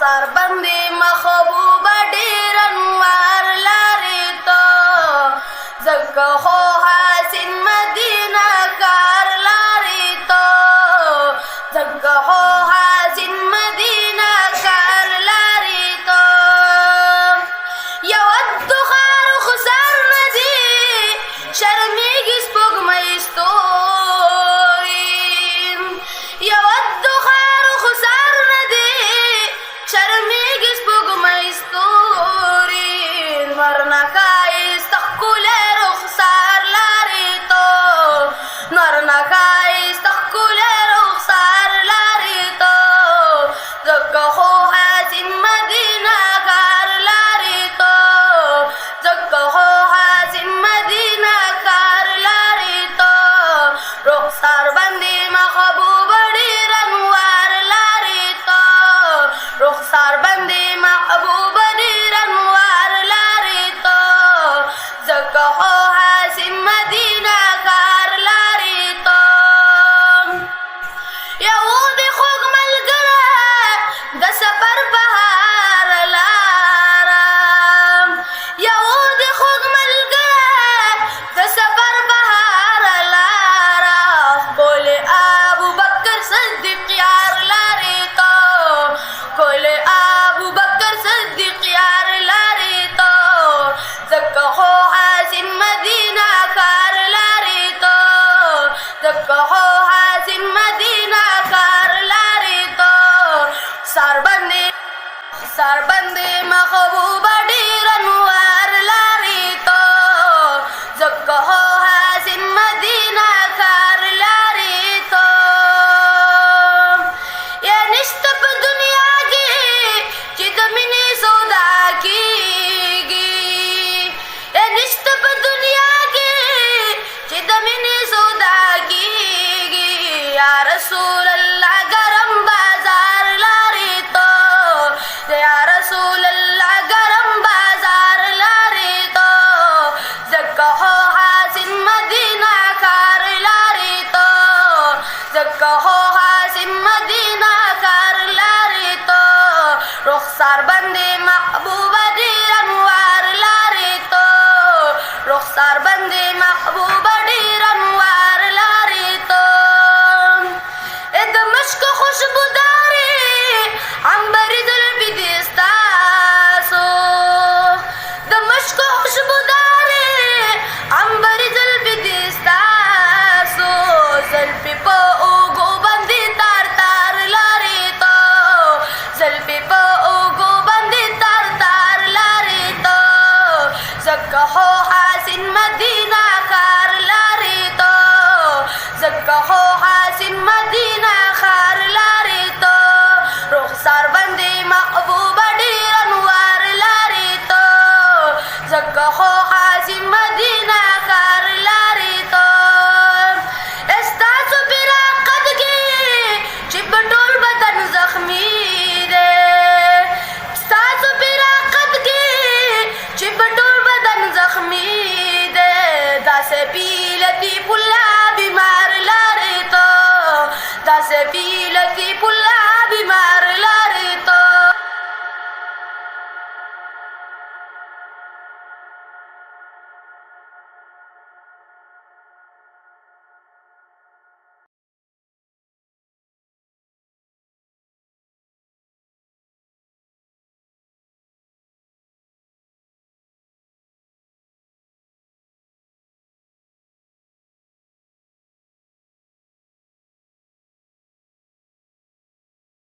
رخسار بندي محبوب ډیر انوار لري تو زکه خو حسین مدینه کار لري تو زکه خو حسین مدینه کار لري تو یود خار خسار ندی شرمیږي سپوږمۍ ستوري یود خار خسار ندی شرمیږي سپوږمۍ ستوري ورنه ښایست ښکلی رخسار لري تو ورنه ښایست ښکلی رخسار لري تو ځکه خو حسین مدینه کار لري تو ځکه خو حسین مدینه کار لري تو رخسار باندې محبوب ډېر انوار لري تو رخسار باندې محبوب ډېر انوار لري تو ځکه خو حسین مدینه کار لري تو یو د خوږ ملګری د سفر بهار لارم یو د خوږ ملګری د سفر بهار لاره ښکلی ابوبکر صدیق یار لري تو ښکلی ابوبکر صدیق یار لري تو ځکه خو حسین مدینه کار لري تو ځکه خو حسین مدینه کار لري تو سر باندې محبوب ډېر انوار لري تو ځکه خو حسین مدینه کار لري تو یا نشته په دنیا کې چې د مینې سودا کېږي یا نشته په دنیا کې چې د مینې سودا کېږي یا رسول الله ګرم بازار لري تو یا رسول الله ګرم بازار لري تو ځکه خو حسین مدینه کار لري تو ځکه خو حسین مدینه کار لري تو رخسار باندې محبوب ډېر انوار لري تو رخسار باندې محبوب